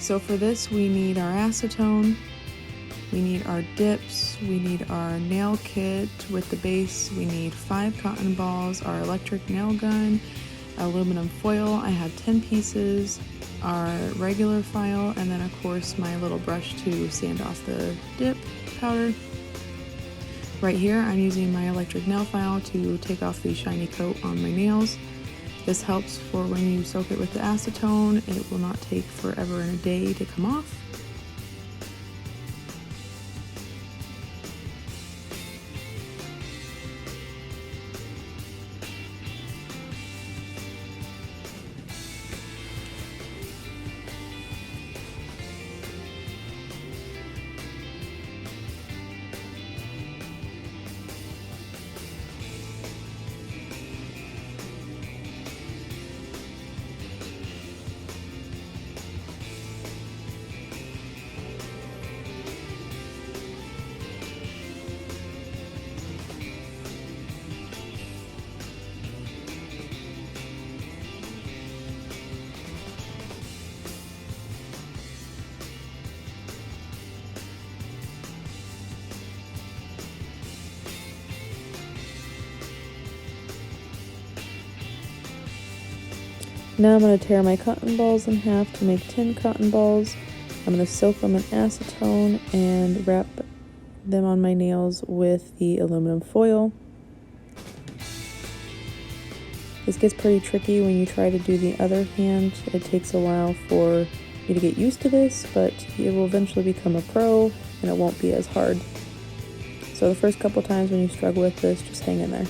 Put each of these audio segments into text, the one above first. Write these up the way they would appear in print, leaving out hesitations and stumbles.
So for this, we need our acetone, we need our dips, we need our nail kit with the base, we need 5 cotton balls, our electric nail gun, aluminum foil, I have 10 pieces, our regular file, and then of course my little brush to sand off the dip powder. Right here I'm using my electric nail file to take off the shiny coat on my nails. This helps for when you soak it with the acetone, it will not take forever and a day to come off. Now I'm going to tear my cotton balls in half to make 10 cotton balls. I'm going to soak them in acetone and wrap them on my nails with the aluminum foil. This gets pretty tricky when you try to do the other hand. It takes a while for you to get used to this, but you will eventually become a pro and it won't be as hard. So the first couple times when you struggle with this, just hang in there.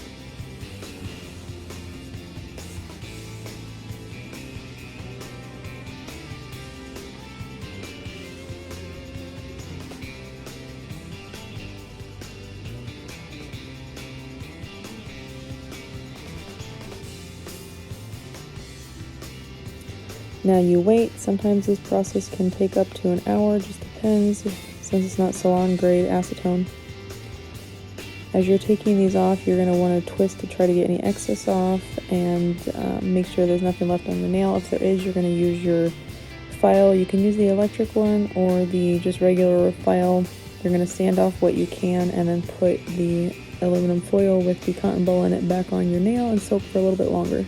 Now you wait. Sometimes this process can take up to an hour, just depends, since it's not salon grade acetone. As you're taking these off, you're going to want to twist to try to get any excess off and make sure there's nothing left on the nail. If there is, you're going to use your file. You can use the electric one or the just regular file. You're going to sand off what you can and then put the aluminum foil with the cotton ball in it back on your nail and soak for a little bit longer.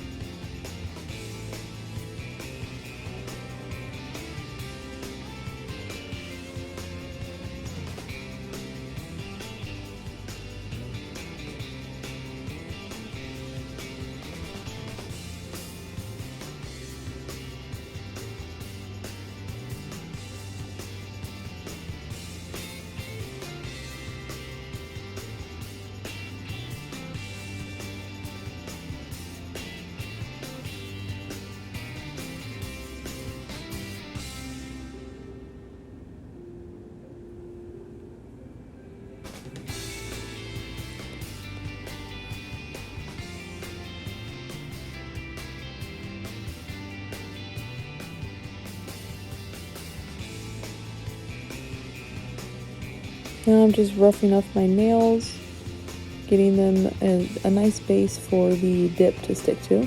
Now I'm just roughing off my nails, getting them a nice base for the dip to stick to.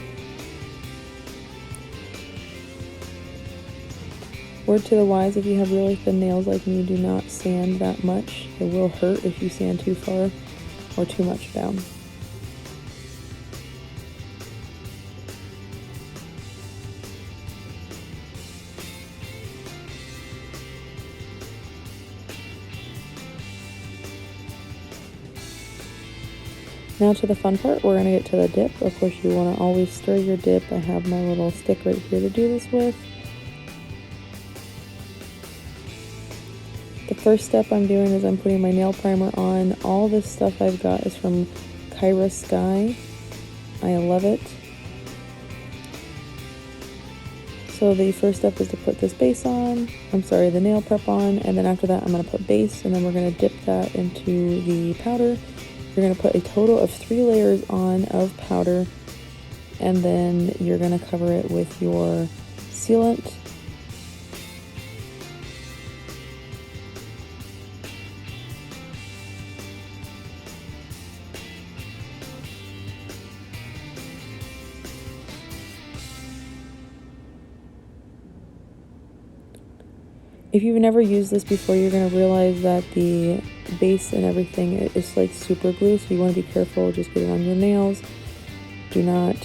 Word to the wise, if you have really thin nails like me, do not sand that much. It will hurt if you sand too far or too much down. Now to the fun part, we're going to get to the dip. Of course, you want to always stir your dip. I have my little stick right here to do this with. The first step I'm doing is I'm putting my nail primer on. All this stuff I've got is from Kyra Sky. I love it. So the first step is to put this base on, the nail prep on, and then after that I'm going to put base, and then we're going to dip that into the powder. You're going to put a total of 3 layers on of powder, and then you're going to cover it with your sealant. If you've never used this before, you're going to realize that the base and everything is like super glue, so you want to be careful. Just get it on your nails. Do not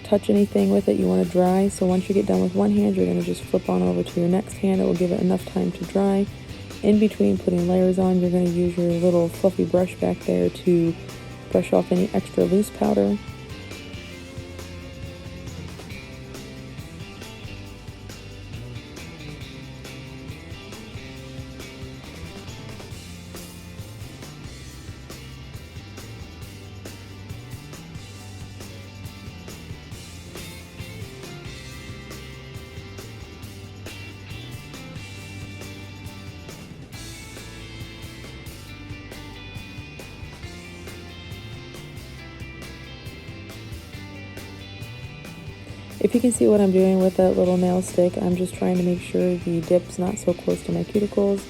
touch anything with it. You want to dry. So once you get done with one hand, you're going to just flip on over to your next hand. It will give it enough time to dry. In between putting layers on, you're going to use your little fluffy brush back there to brush off any extra loose powder. If you can see what I'm doing with that little nail stick, I'm just trying to make sure the dip's not so close to my cuticles.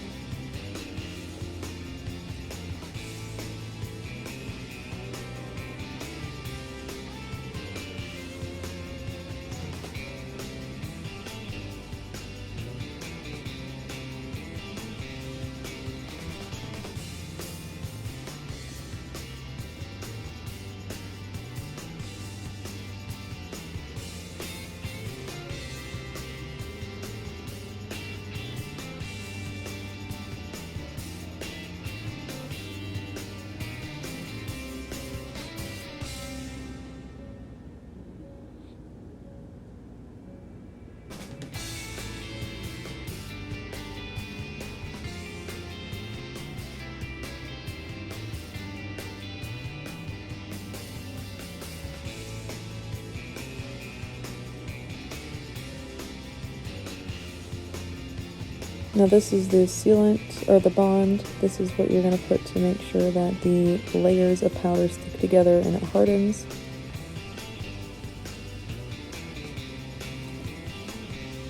Now this is the sealant, or the bond. This is what you're going to put to make sure that the layers of powder stick together and it hardens.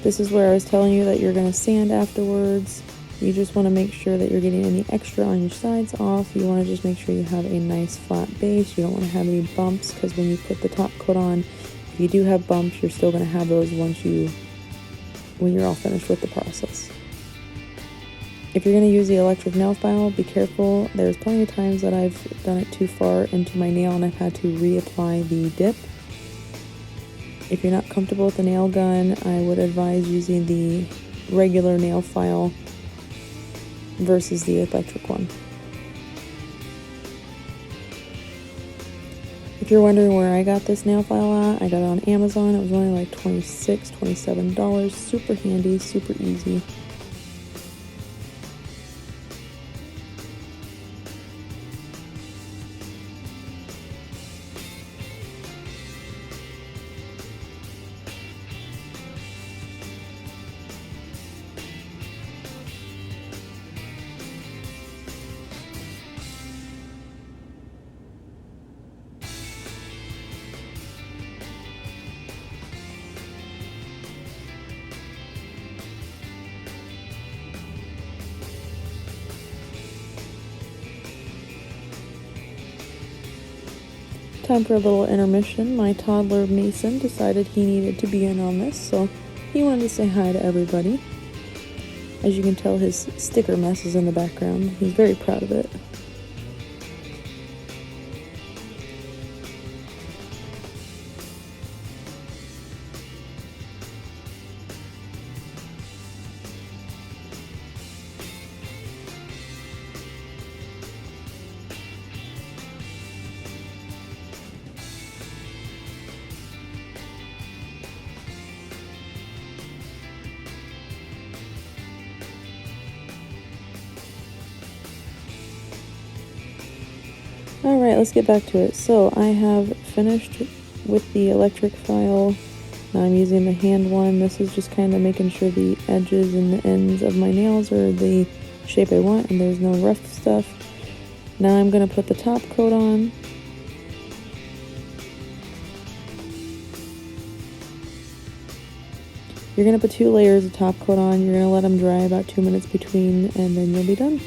This is where I was telling you that you're going to sand afterwards. You just want to make sure that you're getting any extra on your sides off. You want to just make sure you have a nice flat base. You don't want to have any bumps, because when you put the top coat on, if you do have bumps, you're still going to have those when you're all finished with the process. If you're going to use the electric nail file, be careful. There's plenty of times that I've done it too far into my nail and I've had to reapply the dip. If you're not comfortable with the nail gun, I would advise using the regular nail file versus the electric one. If you're wondering where I got this nail file at, I got it on Amazon. It was only like $26, $27. Super handy, super easy. Time for a little intermission. My toddler Mason decided he needed to be in on this, so he wanted to say hi to everybody. As you can tell, his sticker mess is in the background. He's very proud of it. Alright, let's get back to it. So I have finished with the electric file. Now I'm using the hand one. This is just kind of making sure the edges and the ends of my nails are the shape I want and there's no rough stuff. Now I'm going to put the top coat on. You're going to put 2 layers of top coat on. You're going to let them dry about 2 minutes between, and then you'll be done.